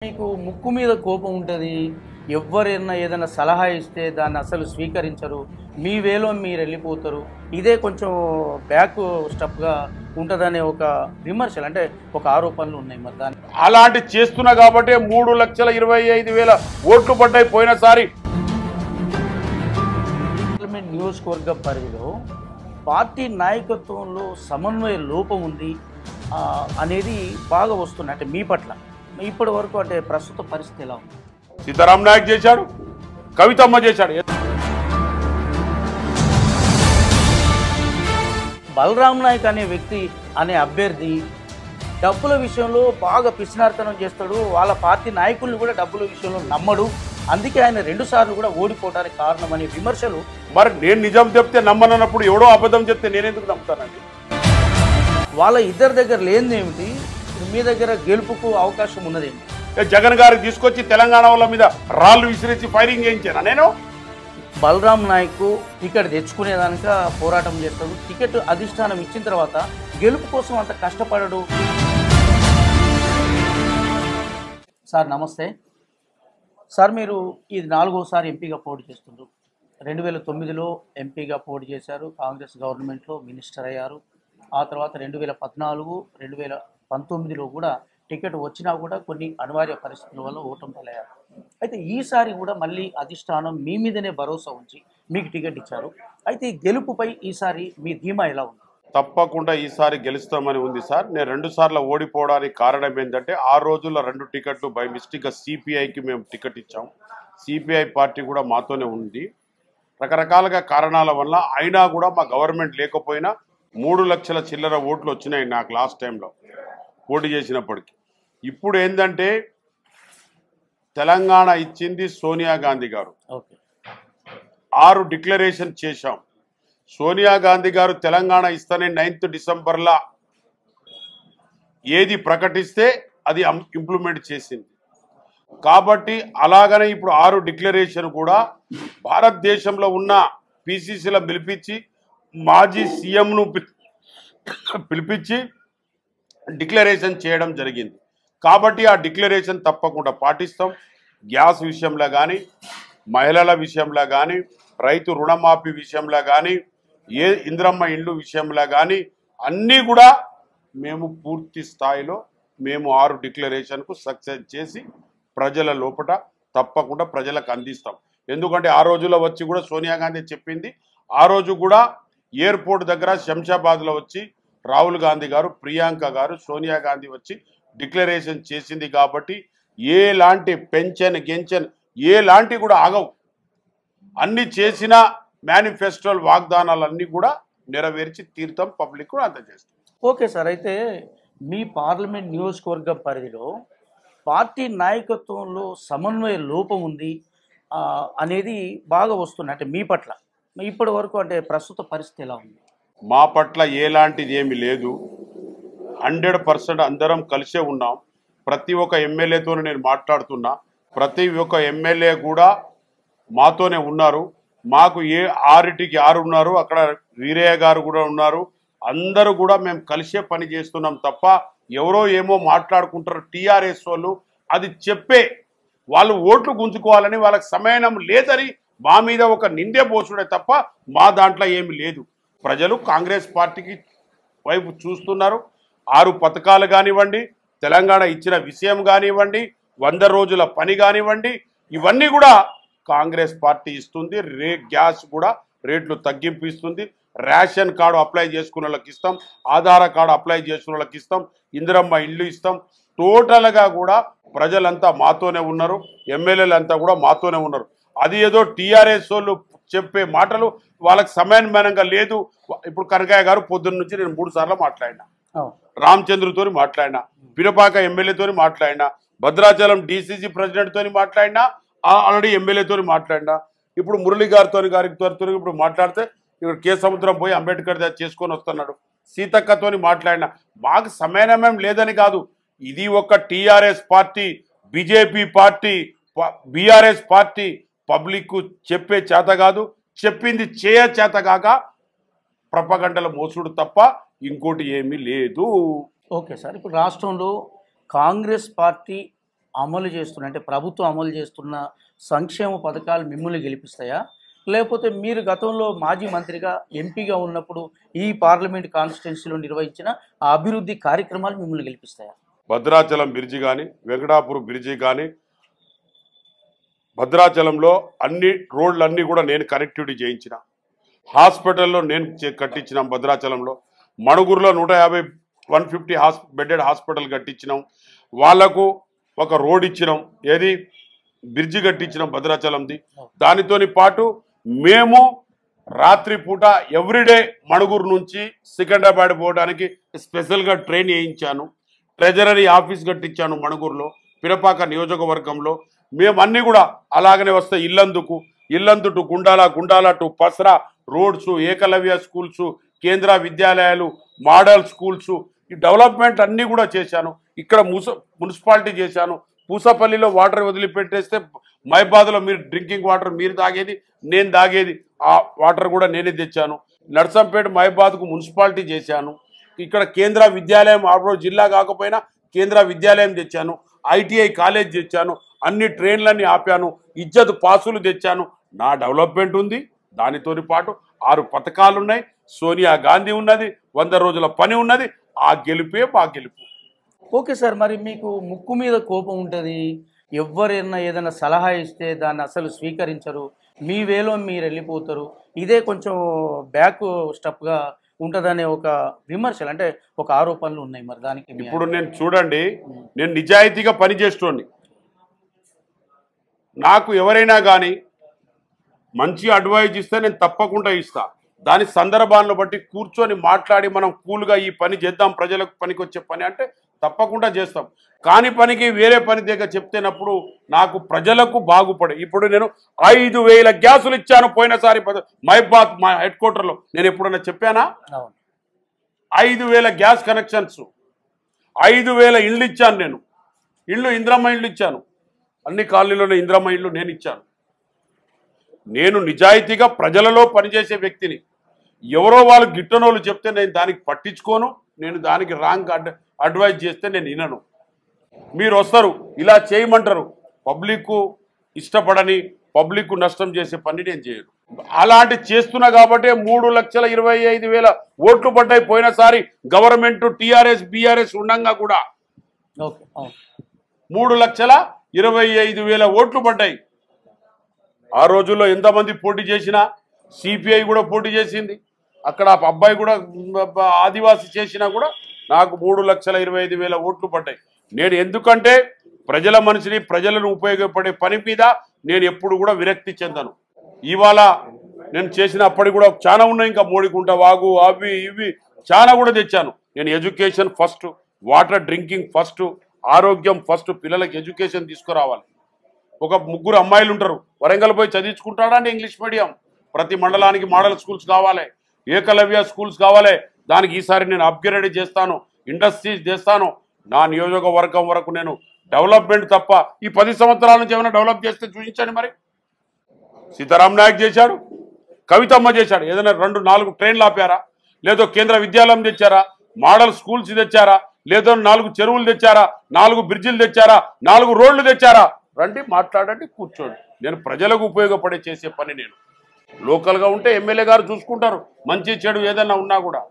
మీకు ముక్కు మీద కోపం ఉంటుంది. ఎవరైనా ఏదైనా సలహా ఇస్తే దాన్ని అసలు స్వీకరించరు. మీ వేలో మీరు వెళ్ళిపోతారు. ఇదే కొంచెం బ్యాక్ స్టెప్గా ఉంటుందనే ఒక విమర్శలు, అంటే ఒక ఆరోపణలు ఉన్నాయి. మరి దాన్ని అలాంటి చేస్తున్నా కాబట్టి 3,25,000 ఓట్లు పడ్డాయి పోయినసారి. పార్లమెంట్ నియోజకవర్గ పరిధిలో పార్టీ నాయకత్వంలో సమన్వయ లోపం ఉంది అనేది బాగా వస్తుంది. అంటే మీ పట్ల ఇప్పటి వరకు అంటే ప్రస్తుత పరిస్థితి ఎలా ఉంది? సీతారాం నాయక్ చేశాడు, కవితమ్మ చేశాడు. బలరాం నాయక్ అనే వ్యక్తి అనే అభ్యర్థి డబ్బుల విషయంలో బాగా పిసినార్తనం చేస్తాడు. వాళ్ళ పార్టీ నాయకుల్ని కూడా డబ్బుల విషయంలో నమ్మడు. అందుకే ఆయన 2 సార్లు కూడా ఓడిపోవడానికి కారణం అనే విమర్శలు. మరి నేను నిజం చెప్తే నమ్మనప్పుడు ఎవడో అబద్ధం చెప్తే నేనెందుకు నమ్ముతానండి? వాళ్ళ ఇద్దరి దగ్గర లేనిదేమిటి, మీ దగ్గర గెలుపుకు అవకాశం ఉన్నదేంటి? జగన్ గారికి తీసుకొచ్చి తెలంగాణ వాళ్ళ మీద రాళ్ళు విసిరేసి ఫైరింగ్ చేయించాను నేను. బలరాం నాయక్ టికెట్ తెచ్చుకునేదానిక పోరాటం చేస్తాడు. టికెట్ అధిష్టానం ఇచ్చిన తర్వాత గెలుపు కోసం అంత కష్టపడడు. సార్ నమస్తే సార్, మీరు ఇది 4వసారి ఎంపీగా పోటీ చేస్తున్నారు. 2009లో ఎంపీగా పోటీ చేశారు. కాంగ్రెస్ గవర్నమెంట్లో మినిస్టర్ అయ్యారు. ఆ తర్వాత 2014, 2019లో కూడా టికెట్ వచ్చినా కూడా కొన్ని అనివార్య పరిస్థితుల వల్ల ఓటమి పాలయ్యారు. అయితే ఈసారి కూడా మళ్ళీ అధిష్టానం మీ మీదనే భరోసా ఉంచి మీకు టికెట్ ఇచ్చారు. అయితే ఈ గెలుపుపై ఈసారి మీ ధీమా ఎలా ఉంది? తప్పకుండా ఈసారి గెలుస్తామని ఉంది సార్. నేను 2 సార్లు ఓడిపోవడానికి కారణం ఏంటంటే ఆ రోజుల్లో 2 టికెట్లు బై మిస్టేక్గా సిపిఐకి మేము టికెట్ ఇచ్చాం. సిపిఐ పార్టీ కూడా మాతోనే ఉంది. రకరకాలుగా కారణాల వల్ల అయినా కూడా మా గవర్నమెంట్ లేకపోయినా 3 లక్షల చిల్లర ఓట్లు వచ్చినాయి నాకు లాస్ట్ టైంలో పోటీ చేసినప్పటికీ. ఇప్పుడు ఏంటంటే తెలంగాణ ఇచ్చింది సోనియా గాంధీ గారు. 6 డిక్లరేషన్ చేశాం. సోనియా గాంధీ గారు తెలంగాణ ఇస్తానే 9th డిసెంబర్లా ఏది ప్రకటిస్తే అది ఇంప్లిమెంట్ చేసింది. కాబట్టి అలాగనే ఇప్పుడు 6 డిక్లరేషన్ కూడా భారతదేశంలో ఉన్న పిసిసిలో పిలిపించి మాజీ సీఎంను పిలిపించి డిక్లరేషన్ చేయడం జరిగింది. కాబట్టి ఆ డిక్లరేషన్ తప్పకుండా పాటిస్తాం. గ్యాస్ విషయంలో కానీ, మహిళల విషయంలో కానీ, రైతు రుణమాఫీ విషయంలో కానీ, ఏ ఇంద్రమ్మ ఇండ్లు విషయంలో కానీ అన్నీ కూడా మేము పూర్తి స్థాయిలో మేము 6 డిక్లరేషన్కు సక్సెస్ చేసి ప్రజల లోపల తప్పకుండా ప్రజలకు అందిస్తాం. ఎందుకంటే ఆ రోజుల్లో వచ్చి కూడా సోనియా గాంధీ చెప్పింది. ఆ రోజు కూడా ఎయిర్పోర్ట్ దగ్గర శంషాబాద్లో వచ్చి రాహుల్ గాంధీ గారు, ప్రియాంక గారు, సోనియా గాంధీ వచ్చి డిక్లరేషన్ చేసింది. కాబట్టి ఏలాంటి పెన్షన్ గెన్షన్ ఏలాంటి కూడా ఆగవు. అన్ని చేసిన మేనిఫెస్టోల్ వాగ్దానాలన్నీ కూడా నెరవేర్చి తీర్థం పబ్లిక్ కూడా అందజేస్తాం. ఓకే సార్, అయితే మీ పార్లమెంట్ నియోజకవర్గ పరిధిలో పార్టీ నాయకత్వంలో సమన్వయ లోపం ఉంది అనేది బాగా వస్తుంది. అంటే మీ పట్ల ఇప్పటి వరకు అంటే ప్రస్తుత పరిస్థితి ఎలా ఉంది? మా పట్ల ఎలాంటిది ఏమి లేదు. 100% అందరం కలిసే ఉన్నాం. ప్రతి ఒక్క ఎమ్మెల్యేతో నేను మాట్లాడుతున్నా. ప్రతి ఒక్క ఎమ్మెల్యే కూడా మాతోనే ఉన్నారు. మాకు 6 ఉన్నారు. అక్కడ వీరయ్య గారు కూడా ఉన్నారు. అందరూ కూడా మేము కలిసే పని చేస్తున్నాం తప్ప ఎవరో ఏమో మాట్లాడుకుంటారు టీఆర్ఎస్ వాళ్ళు. అది చెప్పే వాళ్ళు ఓట్లు గుంజుకోవాలని వాళ్ళకి సమయం లేదని మా మీద ఒక నిందే పోసుడే తప్ప మా దాంట్లో ఏమి లేదు. ప్రజలు కాంగ్రెస్ పార్టీకి వైపు చూస్తున్నారు. 6 పథకాలు కానివ్వండి, తెలంగాణ ఇచ్చిన విషయం కానివ్వండి, 100 రోజుల పని కానివ్వండి, ఇవన్నీ కూడా కాంగ్రెస్ పార్టీ ఇస్తుంది. గ్యాస్ కూడా రేట్లు తగ్గింపు ఇస్తుంది. రేషన్ కార్డు అప్లై చేసుకున్న వాళ్ళకి ఇస్తాం. ఆధార్ కార్డు అప్లై చేసుకున్న వాళ్ళకి ఇస్తాం. ఇందిరమ్మ ఇల్లు ఇస్తాం. టోటల్గా కూడా ప్రజలంతా మాతోనే ఉన్నారు. ఎమ్మెల్యేలంతా కూడా మాతోనే ఉన్నారు. అది ఏదో టీఆర్ఎస్ వాళ్ళు చెప్పే మాటలు వాళ్ళకి సమన్వయంగా లేదు. ఇప్పుడు కనకయ్య గారు పొద్దున్న నుంచి నేను 3 సార్లు మాట్లాడినా. రామచంద్రతో మాట్లాడినా, పిరపాక ఎమ్మెల్యేతో మాట్లాడినా, భద్రాచలం డిసిసి ప్రెసిడెంట్తో మాట్లాడినా, ఆల్రెడీ ఎమ్మెల్యేతో మాట్లాడినా. ఇప్పుడు మురళి గారితో ఇప్పుడు మాట్లాడితే ఇక్కడ కే సముద్రం పోయి అంబేద్కర్ చేసుకొని వస్తున్నాడు. సీతక్కతో మాట్లాడినా. మాకు సమన్వయం లేదని కాదు. ఇది ఒక TRS party, BJP party, BRS party public చెప్పే చేత కాదు, చెప్పింది చేయ చేత కాక ప్రపగంటల మోసుడు తప్ప ఇంకోటి ఏమీ లేదు. ఓకే సార్, ఇప్పుడు రాష్ట్రంలో కాంగ్రెస్ పార్టీ అమలు చేస్తున్న అంటే ప్రభుత్వం అమలు చేస్తున్న సంక్షేమ పథకాలు మిమ్మల్ని గెలిపిస్తాయా, లేకపోతే మీరు గతంలో మాజీ మంత్రిగా ఎంపీగా ఉన్నప్పుడు ఈ పార్లమెంట్ కాన్స్టిట్యున్సీలో నిర్వహించిన ఆ అభివృద్ధి కార్యక్రమాలు మిమ్మల్ని గెలిపిస్తాయా? భద్రాచలం బ్రిడ్జి కానీ, వెంకటాపురం బ్రిడ్జి కానీ, భద్రాచలంలో అన్ని రోడ్లన్నీ కూడా నేను కనెక్టివిటీ చేయించిన, హాస్పిటల్లో నేను కట్టించినాం. భద్రాచలంలో మణుగూరులో 150 బెడెడ్ హాస్పిటల్ కట్టించినాం. వాళ్లకు ఒక రోడ్ ఇచ్చినాం, ఏది బ్రిడ్జి కట్టించినాం భద్రాచలంది. దానితోని పాటు మేము రాత్రిపూట ఎవ్రీడే మణుగూరు నుంచి సికింద్రాబాద్ పోవడానికి స్పెషల్గా ట్రైన్ వేయించాను. ట్రెజరీ ఆఫీస్ కట్టించాను మణుగూరులో, పిరపాక నియోజకవర్గంలో. మేమన్నీ కూడా అలాగనే వస్తాయి. Yellandu to Gundala, Gundala to Pasara roads, Ekalavya schools, కేంద్ర విద్యాలయాలు, మోడల్ స్కూల్స్, ఈ డెవలప్మెంట్ అన్నీ కూడా చేశాను. ఇక్కడ మున్సిపాలిటీ చేశాను. పూసపల్లిలో వాటర్ వదిలిపెట్టేస్తే మైబాద్లో మీరు డ్రింకింగ్ వాటర్ మీరు తాగేది, నేను తాగేది, ఆ వాటర్ కూడా నేనే తెచ్చాను. నర్సంపేట మైబాద్కు మున్సిపాలిటీ చేశాను. ఇక్కడ కేంద్ర విద్యాలయం, ఆబ్రో జిల్లా కాకపోయినా కేంద్ర విద్యాలయం తెచ్చాను. ఐటీఐ కాలేజ్ తెచ్చాను. అన్ని ట్రైన్లన్నీ ఆపాను. ఇజ్జత్ పాసులు తెచ్చాను. నా డెవలప్మెంట్ ఉంది. దానితోని పాటు 6 పథకాలు ఉన్నాయి. సోనియా గాంధీ ఉన్నది. 100 రోజుల పని ఉన్నది. ఆ గెలుపే మా గెలుపు. ఓకే సార్, మరి మీకు ముక్కు మీద కోపం ఉంటుంది, ఎవరైనా ఏదైనా సలహా ఇస్తే దాన్ని అసలు స్వీకరించరు, మీ వేలో మీరు వెళ్ళిపోతారు, ఇదే కొంచెం బ్యాక్ స్టెప్గా ఉంటుందనే ఒక విమర్శలు, అంటే ఒక ఆరోపణలు ఉన్నాయి. మరి దానికి ఇప్పుడు నేను చూడండి, నేను నిజాయితీగా పనిచేస్తోండి. నాకు ఎవరైనా కానీ మంచి అడ్వైజ్ ఇస్తే నేను తప్పకుండా ఇస్తా. దాని సందర్భాలను బట్టి కూర్చొని మాట్లాడి మనం కూల్గా ఈ పని చేద్దాం, ప్రజలకు పనికి వచ్చే పని అంటే తప్పకుండా చేస్తాం. కాని పనికి వేరే పని దగ్గర చెప్తేనప్పుడు నాకు ప్రజలకు బాగుపడే. ఇప్పుడు నేను 5,000 గ్యాసులు ఇచ్చాను పోయినసారి మైబాద్ మా హెడ్ క్వార్టర్లో. నేను ఎప్పుడన్నా చెప్పానా? 5,000 గ్యాస్ కనెక్షన్స్, 5,000 ఇళ్ళు ఇచ్చాను. నేను ఇంద్రమ్మ ఇళ్ళు ఇచ్చాను. అన్ని కాలనీలోనే ఇంద్రమ్మ ఇళ్ళు నేను ఇచ్చాను. నేను నిజాయితీగా ప్రజలలో పనిచేసే వ్యక్తిని. ఎవరో వాళ్ళు గిట్టనోళ్ళు చెప్తే నేను దానికి పట్టించుకోను. నేను దానికి రాంగ్ అడ్వైజ్ చేస్తే నేను వినను. మీరు వస్తారు ఇలా చేయమంటారు, పబ్లిక్ ఇష్టపడని, పబ్లిక్ నష్టం చేసే పని నేను చేయను. అలాంటి చేస్తున్నా కాబట్టి 3,25,000 ఓట్లు పడ్డాయి పోయినసారి. గవర్నమెంట్ టీఆర్ఎస్ బీఆర్ఎస్ ఉండగా కూడా 3,25,000 ఓట్లు పడ్డాయి. ఆ రోజుల్లో ఎంతమంది పోటీ చేసినా, సిపిఐ కూడా పోటీ చేసింది. అక్కడ అబ్బాయి కూడా ఆదివాసి చేసినా కూడా నాకు 3,25,000 ఓట్లు పడ్డాయి. నేను ఎందుకంటే ప్రజల మనిషిని, ప్రజలను ఉపయోగపడే పని మీద నేను ఎప్పుడు కూడా విరక్తి చెందను. ఇవాళ నేను చేసిన అప్పటికి కూడా చాలా ఉన్నాయి. ఇంకా మోడికుంట వాగు, అవి ఇవి చాలా కూడా తెచ్చాను. నేను education first, water drinking first, ఆరోగ్యం ఫస్ట్, పిల్లలకి ఎడ్యుకేషన్ తీసుకురావాలి. ఒక 3 అమ్మాయిలు ఉంటారు, వరంగల్ పోయి చదివించుకుంటాడా అంటే ఇంగ్లీష్ మీడియం. ప్రతి మండలానికి మోడల్ స్కూల్స్ కావాలి, ఏకలవ్య స్కూల్స్ కావాలి. దానికి ఈసారి నేను అప్గ్రేడ్ చేస్తాను, ఇండస్ట్రీస్ చేస్తాను. నా నియోజకవర్గం వరకు నేను డెవలప్మెంట్ తప్ప ఈ 10 సంవత్సరాల నుంచి ఏమైనా డెవలప్ చేస్తే చూపించండి. మరి సీతారాం నాయక్ చేశాడు, కవితమ్మ చేశాడు. ఏదైనా 2-4 ట్రైన్లు ఆపారా? లేదో కేంద్ర విద్యాలయం తెచ్చారా? మోడల్ స్కూల్స్ తెచ్చారా? లేదో 4 చెరువులు తెచ్చారా? 4 బ్రిడ్జిలు తెచ్చారా? 4 రోడ్లు తెచ్చారా? రండి, మాట్లాడండి, కూర్చోండి. నేను ప్రజలకు ఉపయోగపడే చేసే పని నేను. లోకల్గా ఉంటే ఎమ్మెల్యే గారు చూసుకుంటారు, మంచి చెడు ఏదైనా ఉన్నా కూడా.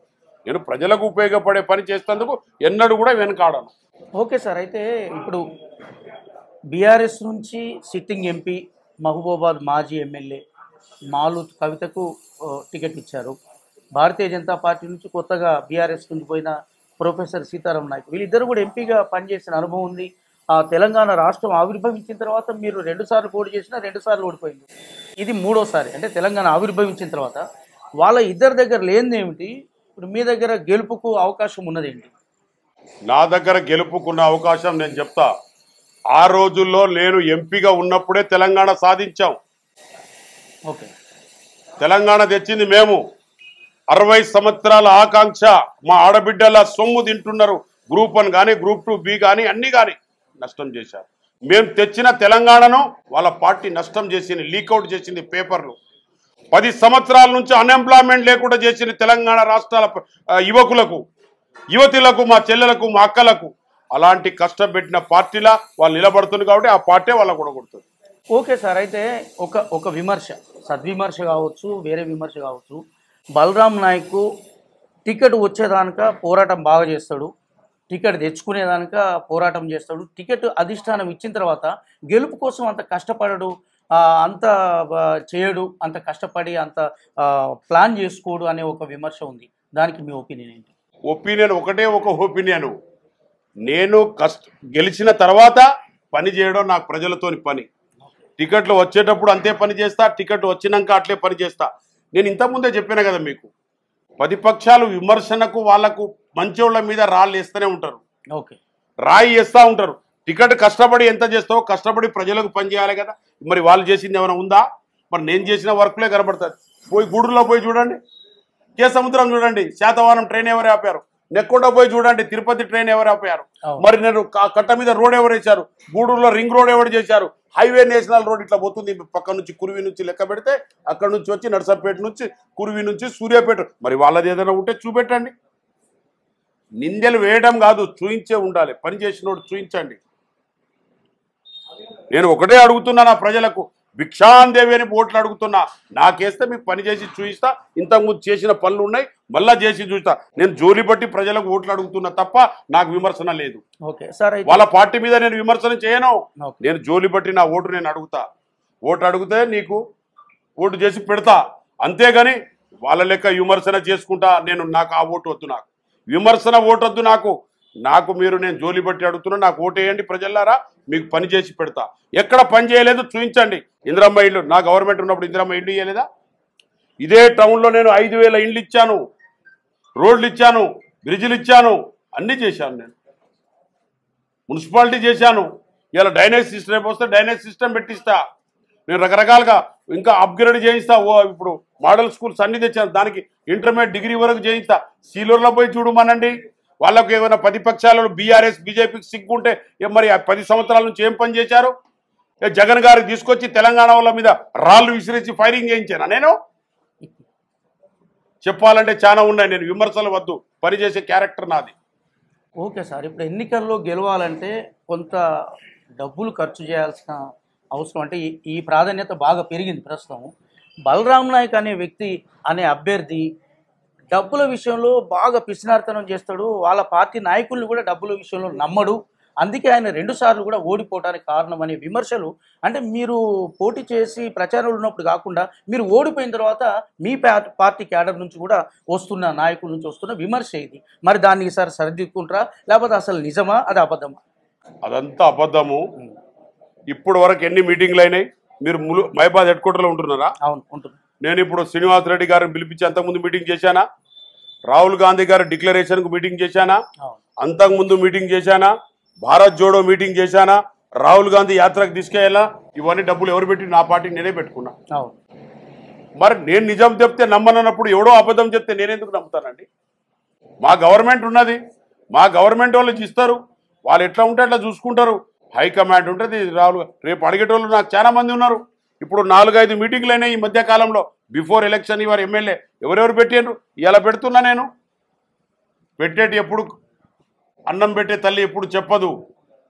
నేను ప్రజలకు ఉపయోగపడే పని చేసేందుకు ఎన్నడూ కూడా వెనకాడను. ఓకే సార్, అయితే ఇప్పుడు బీఆర్ఎస్ నుంచి సిట్టింగ్ ఎంపీ, మహబూబాబాద్ మాజీ ఎమ్మెల్యే మాలూత్ కవితకు టికెట్ ఇచ్చారు. భారతీయ జనతా పార్టీ నుంచి కొత్తగా బీఆర్ఎస్ నుంచి పోయిన ప్రొఫెసర్ సీతారాం నాయక్, వీళ్ళిద్దరు కూడా ఎంపీగా పనిచేసిన అనుభవం ఉంది. తెలంగాణ రాష్ట్రం ఆవిర్భవించిన తర్వాత మీరు 2 సార్లు పోటీ చేసినా 2 సార్లు ఓడిపోయింది. ఇది 3వసారి, అంటే తెలంగాణ ఆవిర్భవించిన తర్వాత. వాళ్ళ ఇద్దరి దగ్గర లేనిది ఏమిటి? ఇప్పుడు మీ దగ్గర గెలుపుకు అవకాశం ఉన్నదేంటి? నా దగ్గర గెలుపుకున్న అవకాశం నేను చెప్తా. ఆ రోజుల్లో నేను ఎంపీగా ఉన్నప్పుడే తెలంగాణ సాధించాం. ఓకే, తెలంగాణ తెచ్చింది మేము. 60 సంవత్సరాల ఆకాంక్ష. మా ఆడబిడ్డల సొమ్ము తింటున్నారు. గ్రూప్ 1 కానీ, గ్రూప్ 2B కానీ అన్నీ కానీ నష్టం చేశారు. మేము తెచ్చిన తెలంగాణను వాళ్ళ పార్టీ నష్టం చేసింది, లీకౌట్ చేసింది పేపర్లు. 10 సంవత్సరాల నుంచి అన్ఎంప్లాయ్మెంట్ లేకుండా చేసిన తెలంగాణ రాష్ట్రాల యువకులకు, యువతులకు, మా చెల్లెలకు, మా అక్కలకు అలాంటి కష్టపెట్టిన పార్టీలా వాళ్ళు నిలబడుతుంది కాబట్టి ఆ పార్టీ వాళ్ళకు కూడా కొడుతుంది. ఓకే సార్, అయితే ఒక విమర్శ, సద్విమర్శ కావచ్చు, వేరే విమర్శ కావచ్చు. బలరాం నాయక్ టికెట్ వచ్చేదానిక పోరాటం బాగా చేస్తాడు, టికెట్ తెచ్చుకునేదానిక పోరాటం చేస్తాడు, టికెట్ అధిష్టానం ఇచ్చిన తర్వాత గెలుపు కోసం అంత కష్టపడడు, అంత చేయడు, అంత కష్టపడి అంత ప్లాన్ చేసుకోడు అనే ఒక విమర్శ ఉంది. దానికి మీ ఒపీనియన్ ఏంటి? ఒపీనియన్ ఒకటే ఒక ఒపీనియన్. నేను గెలిచిన తర్వాత పని చేయడం నాకు ప్రజలతోని పని. టికెట్లు వచ్చేటప్పుడు అంతే పని చేస్తా, టికెట్ వచ్చినాక అట్లే పని చేస్తా. నేను ఇంతకుముందే చెప్పాను కదా మీకు, ప్రతిపక్షాలు విమర్శనకు వాళ్ళకు మంచోళ్ళ మీద రాళ్ళు వేస్తూనే ఉంటారు, ఓకే, రాయి వేస్తూ ఉంటారు. టికెట్ కష్టపడి ఎంత చేస్తావో కష్టపడి ప్రజలకు పని చేయాలి కదా. మరి వాళ్ళు చేసింది ఏమైనా ఉందా? మరి నేను చేసిన వర్క్లే కనబడుతుంది. పోయి గూడూరులో పోయి చూడండి, కే సముద్రం చూడండి, శాతవాహనం ట్రైన్ ఎవరు ఆపారు, నెక్కొండ పోయి చూడండి, తిరుపతి ట్రైన్ ఎవరు ఆపారు, మరి నేను కట్ట మీద రోడ్ ఎవరు వేశారు, గూడూరులో రింగ్ రోడ్ ఎవరు చేశారు, హైవే నేషనల్ రోడ్ ఇట్లా పోతుంది పక్క నుంచి కురువి నుంచి లెక్క పెడితే అక్కడ నుంచి వచ్చి నర్సంపేట నుంచి కురువి నుంచి సూర్యాపేట. మరి వాళ్ళది ఏదైనా ఉంటే చూపెట్టండి. నిందెలు వేయడం కాదు, చూయించే ఉండాలి. పని చేసినోడు చూయించండి. నేను ఒకటే అడుగుతున్నా, నా ప్రజలకు భిక్షాందేవి అని ఓట్లు అడుగుతున్నా. నాకేస్తే మీకు పని చేసి చూపిస్తా. ఇంతకుముందు చేసిన పనులు ఉన్నాయి, మళ్ళా చేసి చూస్తా. నేను జోలి బట్టి ప్రజలకు ఓట్లు అడుగుతున్నా తప్ప నాకు విమర్శన లేదు. వాళ్ళ పార్టీ మీద నేను విమర్శన చేయను. నేను జోలి బట్టి నా ఓటు నేను అడుగుతా. ఓటు అడిగితే నీకు ఓటు చేసి పెడతా, అంతేగాని వాళ్ళ లెక్క విమర్శన చేసుకుంటా నేను. నాకు ఆ ఓటు వద్దు, నాకు విమర్శన ఓటు వద్దు. నాకు మీరు నేను జోలి బట్టి అడుగుతున్నా, నాకు ఓటు వేయండి ప్రజలారా, మీకు పని చేసి పెడతా. ఎక్కడ పని చేయలేదు చూపించండి. ఇందిరమ్మ ఇల్లు, నా గవర్నమెంట్ ఉన్నప్పుడు ఇందిరమ్మ ఇల్లు ఇవ్వలేదా? ఇదే టౌన్లో నేను 5,000 ఇండ్లు ఇచ్చాను, రోడ్లు ఇచ్చాను, బ్రిడ్జిలు ఇచ్చాను, అన్నీ చేశాను. నేను మున్సిపాలిటీ చేశాను. ఇలా డ్రైనేజ్ సిస్టమ్ రేపు వస్తే డ్రైనేజ్ సిస్టమ్ పెట్టిస్తా. నేను రకరకాలుగా ఇంకా అప్గ్రేడ్ చేయిస్తా. ఇప్పుడు మోడల్ స్కూల్స్ అన్ని తెచ్చాను, దానికి ఇంటర్మీడియట్ డిగ్రీ వరకు చేయిస్తా. సీలూరులో పోయి చూడమనండి. వాళ్ళకు ఏమైనా ప్రతిపక్షాలలో బీఆర్ఎస్ బీజేపీకి సిగ్గుంటే మరి 10 సంవత్సరాల నుంచి ఏం పని చేశారు? జగన్ గారికి తీసుకొచ్చి తెలంగాణ వాళ్ళ మీద రాళ్ళు విసిరేసి ఫైరింగ్ చేయించాను. నేను చెప్పాలంటే చాలా ఉన్నాయి. నేను విమర్శలు వద్దు, పనిచేసే క్యారెక్టర్ నాది. ఓకే సార్, ఇప్పుడు ఎన్నికల్లో గెలవాలంటే కొంత డబ్బులు ఖర్చు చేయాల్సిన అవసరం, అంటే ఈ ప్రాధాన్యత బాగా పెరిగింది ప్రస్తుతం. బలరాం నాయక్ అనే వ్యక్తి అనే అభ్యర్థి డబ్బుల విషయంలో బాగా పిసినార్తనం చేస్తాడు. వాళ్ళ పార్టీ నాయకుల్ని కూడా డబ్బుల విషయంలో నమ్మడు. అందుకే ఆయన 2 సార్లు కూడా ఓడిపోవడానికి కారణం అనే విమర్శలు, అంటే మీరు పోటీ చేసి ప్రచారంలో ఉన్నప్పుడు కాకుండా మీరు ఓడిపోయిన తర్వాత మీ పార్టీ క్యాడర్ నుంచి కూడా వస్తున్న నాయకుల నుంచి వస్తున్న విమర్శ ఇది. మరి దాన్ని సార్ సరిదిద్దుకుంటారా, లేకపోతే అసలు నిజమా, అది అబద్ధమా? అదంతా అబద్ధము. ఇప్పుడు వరకు ఎన్ని మీటింగ్లు అయినాయి? మీరు మహిబాద్ హెడ్ క్వార్టర్లో ఉంటున్నారా? అవును, ఉంటున్నా. నేను ఇప్పుడు శ్రీనివాస్ రెడ్డి గారిని పిలిపించి అంతకుముందు మీటింగ్ చేశానా? రాహుల్ గాంధీ గారి డిక్లరేషన్కు మీటింగ్ చేశానా? అంతకుముందు మీటింగ్ చేశానా? భారత్ జోడో మీటింగ్ చేశానా? రాహుల్ గాంధీ యాత్రకు తీసుకెళ్ళా? ఇవన్నీ డబ్బులు ఎవరు పెట్టి? నా పార్టీకి నేనే పెట్టుకున్నా. మరి నేను నిజం చెప్తే నమ్మనప్పుడు ఎవడో అబద్ధం చెప్తే నేనెందుకు నమ్ముతానండి? మా గవర్నమెంట్ ఉన్నది, మా గవర్నమెంట్ వాళ్ళు ఇస్తారు, వాళ్ళు ఎట్లా ఉంటే అట్లా చూసుకుంటారు. హైకమాండ్ ఉంటుంది. రేపు అడిగేటోళ్ళు నాకు చాలా మంది ఉన్నారు. ఇప్పుడు 4-5 మీటింగ్లు అయినాయి ఈ మధ్య కాలంలో. బిఫోర్ ఎలక్షన్ ఇవారు ఎమ్మెల్యే ఎవరెవరు పెట్టారు? ఇలా పెడుతున్నా నేను. పెట్టేటి ఎప్పుడు అన్నం పెట్టే తల్లి ఎప్పుడు చెప్పదు,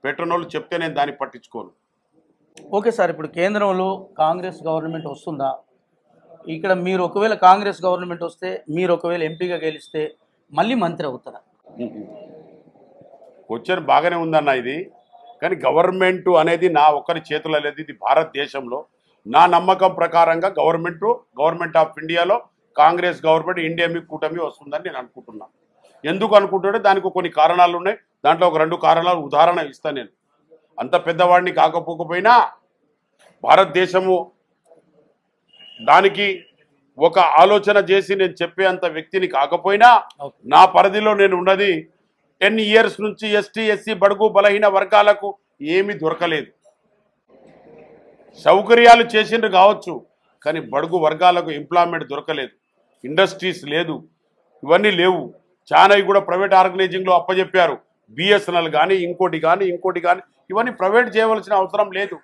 పెట్టనోళ్ళు చెప్తే నేను దాన్ని పట్టించుకోను. ఓకే సార్, ఇప్పుడు కేంద్రంలో కాంగ్రెస్ గవర్నమెంట్ వస్తుందా? ఇక్కడ మీరు ఒకవేళ కాంగ్రెస్ గవర్నమెంట్ వస్తే, మీరు ఒకవేళ ఎంపీగా గెలిస్తే మళ్ళీ మంత్రి అవుతారా? క్వశ్చన్ బాగానే ఉందన్న ఇది. కానీ గవర్నమెంట్ అనేది నా ఒక్కరి చేతుల్లో లేదు. ఇది భారతదేశంలో నా నమ్మకం ప్రకారంగా గవర్నమెంట్ ఆఫ్ ఇండియాలో కాంగ్రెస్ గవర్నమెంట్ ఇండియా కూటమి వస్తుందని నేను అనుకుంటున్నాను. ఎందుకు అనుకుంటుంటే దానికి కొన్ని కారణాలు ఉన్నాయి. దాంట్లో ఒక 2 కారణాలు ఉదాహరణ ఇస్తాను. నేను అంత పెద్దవాడిని కాకపోకపోయినా భారతదేశము దానికి ఒక ఆలోచన చేసి నేను చెప్పేంత వ్యక్తిని కాకపోయినా నా పరిధిలో నేను ఉన్నది 10 years నుంచి ఎస్టీ ఎస్సీ బడుగు బలహీన వర్గాలకు ఏమీ దొరకలేదు. సౌకర్యాలు చేసిండ్రు కావచ్చు, కానీ బడుగు వర్గాలకు ఎంప్లాయ్మెంట్ దొరకలేదు. ఇండస్ట్రీస్ లేదు, ఇవన్నీ లేవు. చాలా కూడా ప్రైవేట్ ఆర్గనైజింగ్లో అప్పచెప్పారు. బిఎస్ఎన్ఎల్ కానీ ఇంకోటి కానీ ఇవన్నీ ప్రైవేట్ చేయవలసిన అవసరం లేదు.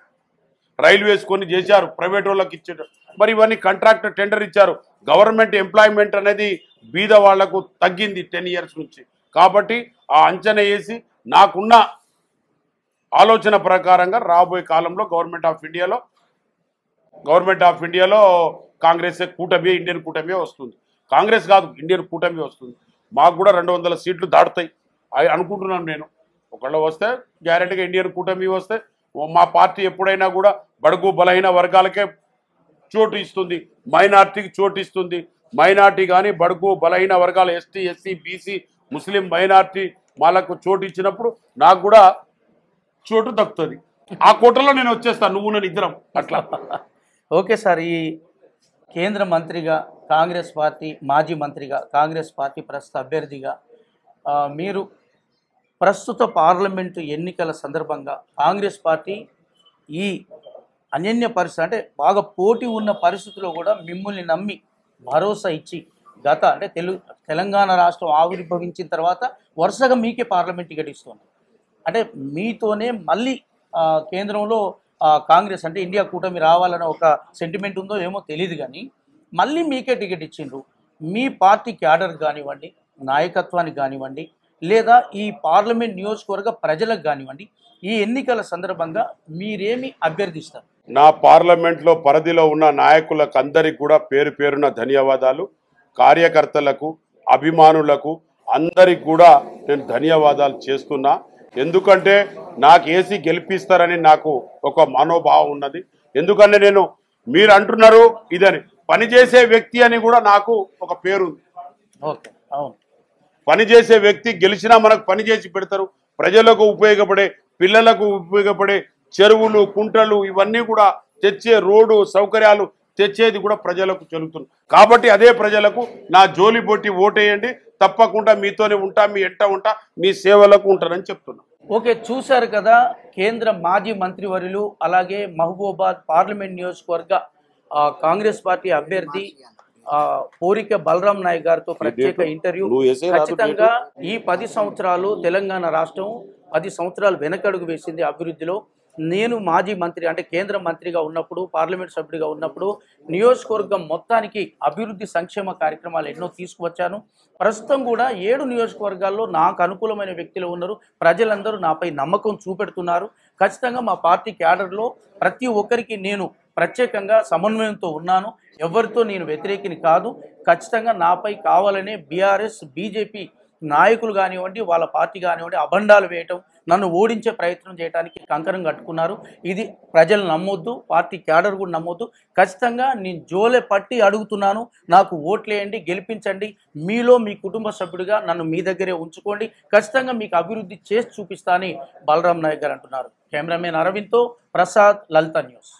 రైల్వేస్ కొన్ని చేశారు, ప్రైవేట్ వాళ్ళకి ఇచ్చారు. మరి ఇవన్నీ కాంట్రాక్ట్ టెండర్ ఇచ్చారు. గవర్నమెంట్ ఎంప్లాయ్మెంట్ అనేది బీద వాళ్లకు తగ్గింది 10 years నుంచి. కాబట్టి ఆ అంచనా వేసి నాకున్న ఆలోచన ప్రకారంగా రాబోయే కాలంలో గవర్నమెంట్ ఆఫ్ ఇండియాలో కాంగ్రెస్ కూటమి ఇండియన్ కూటమి వస్తుంది. కాంగ్రెస్ కాదు, ఇండియన్ కూటమి వస్తుంది. మాకు కూడా 200 సీట్లు దాటుతాయి అనుకుంటున్నాను నేను. ఒకళ్ళు వస్తే గ్యారెంటీగా ఇండియన్ కూటమి వస్తే మా పార్టీ ఎప్పుడైనా కూడా బడుగు బలహీన వర్గాలకే చోటు ఇస్తుంది, మైనార్టీకి చోటు ఇస్తుంది. మైనార్టీ కానీ బడుగు బలహీన వర్గాలు ఎస్టీ ఎస్సీ బీసీ ముస్లిం మైనార్టీ వాళ్ళకు చోటు ఇచ్చినప్పుడు నాకు కూడా చోటు దక్కుతుంది. ఆ కోటలో నేను వచ్చేస్తాను, నువ్వు నేను ఇద్దరం అట్లా. ఓకే సార్, ఈ కేంద్ర మంత్రిగా కాంగ్రెస్ పార్టీ, మాజీ మంత్రిగా కాంగ్రెస్ పార్టీ ప్రస్తుత అభ్యర్థిగా మీరు ప్రస్తుత పార్లమెంటు ఎన్నికల సందర్భంగా కాంగ్రెస్ పార్టీ ఈ అనన్య పరిస్థితి అంటే బాగా పోటీ ఉన్న పరిస్థితుల్లో కూడా మిమ్మల్ని నమ్మి భరోసా ఇచ్చి అంటే తెలంగాణ రాష్ట్రం ఆవిర్భవించిన తర్వాత వరుసగా మీకే పార్లమెంట్ టికెట్ ఇస్తుంది. అంటే మీతోనే మళ్ళీ కేంద్రంలో కాంగ్రెస్ అంటే ఇండియా కూటమి రావాలనే ఒక సెంటిమెంట్ ఉందో ఏమో తెలియదు, కానీ మళ్ళీ మీకే టికెట్ ఇచ్చిండ్రు. మీ పార్టీ క్యాడర్ కానివ్వండి, నాయకత్వానికి కానివ్వండి, లేదా ఈ పార్లమెంట్ నియోజకవర్గ ప్రజలకు కానివ్వండి, ఈ ఎన్నికల సందర్భంగా మీరేమి అభ్యర్థిస్తారు? నా పార్లమెంట్లో పరిధిలో ఉన్న నాయకులకు అందరికీ కూడా పేరు పేరున ధన్యవాదాలు. కార్యకర్తలకు, అభిమానులకు అందరికి కూడా నేను ధన్యవాదాలు చేస్తున్నా. ఎందుకంటే నాకు ఏసీ గెలిపిస్తారని నాకు ఒక మనోభావం ఉన్నది. ఎందుకంటే నేను మీరు అంటున్నారు ఇదని పనిచేసే వ్యక్తి అని కూడా నాకు ఒక పేరు ఉంది. ఓకే, అవును, పనిచేసే వ్యక్తి గెలిచినా మనకు పని చేసి పెడతారు. ప్రజలకు ఉపయోగపడే, పిల్లలకు ఉపయోగపడే చెరువులు కుంటలు ఇవన్నీ కూడా తెచ్చే రోడ్డు సౌకర్యాలు తెచ్చేది కూడా ప్రజలకు చెల్లుతుంది. కాబట్టి అదే ప్రజలకు నా జోలి బొట్టి ఓటేయండి, తప్పకుండా మీతోనే ఉంటా, మీ ఎంట ఉంటా, మీ సేవలకు ఉంటానని చెప్తున్నా. ఓకే, చూశారు కదా, కేంద్ర మాజీ మంత్రివర్యులు అలాగే మహబూబాబాద్ పార్లమెంట్ నియోజకవర్గ కాంగ్రెస్ పార్టీ అభ్యర్థి పోరిక బలరాం నాయక్ గారితో ప్రత్యేక ఇంటర్వ్యూ. ఖచ్చితంగా ఈ 10 సంవత్సరాలు తెలంగాణ రాష్ట్రం 10 సంవత్సరాలు వెనకడుగు వేసింది అభివృద్ధిలో. నేను మాజీ మంత్రి అంటే కేంద్ర మంత్రిగా ఉన్నప్పుడు, పార్లమెంట్ సభ్యుడిగా ఉన్నప్పుడు నియోజకవర్గం మొత్తానికి అభివృద్ధి సంక్షేమ కార్యక్రమాలు ఎన్నో తీసుకువచ్చాను. ప్రస్తుతం కూడా 7 నియోజకవర్గాల్లో నాకు అనుకూలమైన వ్యక్తులు ఉన్నారు. ప్రజలందరూ నాపై నమ్మకం చూపెడుతున్నారు. ఖచ్చితంగా మా పార్టీ క్యాడర్లో ప్రతి ఒక్కరికి నేను ప్రత్యేకంగా సమన్వయంతో ఉన్నాను. ఎవరితో నేను వ్యతిరేకిని కాదు. ఖచ్చితంగా నాపై కావాలనే బీఆర్ఎస్ బీజేపీ నాయకులు కానివ్వండి, వాళ్ళ పార్టీ కానివ్వండి, అబండాలు వేయటం, నన్ను ఓడించే ప్రయత్నం చేయడానికి కంకణం కట్టుకున్నారు. ఇది ప్రజలు నమ్మొద్దు, పార్టీ క్యాడర్ కూడా నమ్మొద్దు. ఖచ్చితంగా నేను జోలె పట్టి అడుగుతున్నాను, నాకు ఓట్లేయండి, గెలిపించండి. మీలో మీ కుటుంబ సభ్యుడిగా నన్ను మీ దగ్గరే ఉంచుకోండి. ఖచ్చితంగా మీకు అభివృద్ధి చేసి చూపిస్తా అని బలరాం నాయక్ గారు అంటున్నారు. కెమెరామెన్ అరవింద్తో ప్రసాద్, లలిత న్యూస్.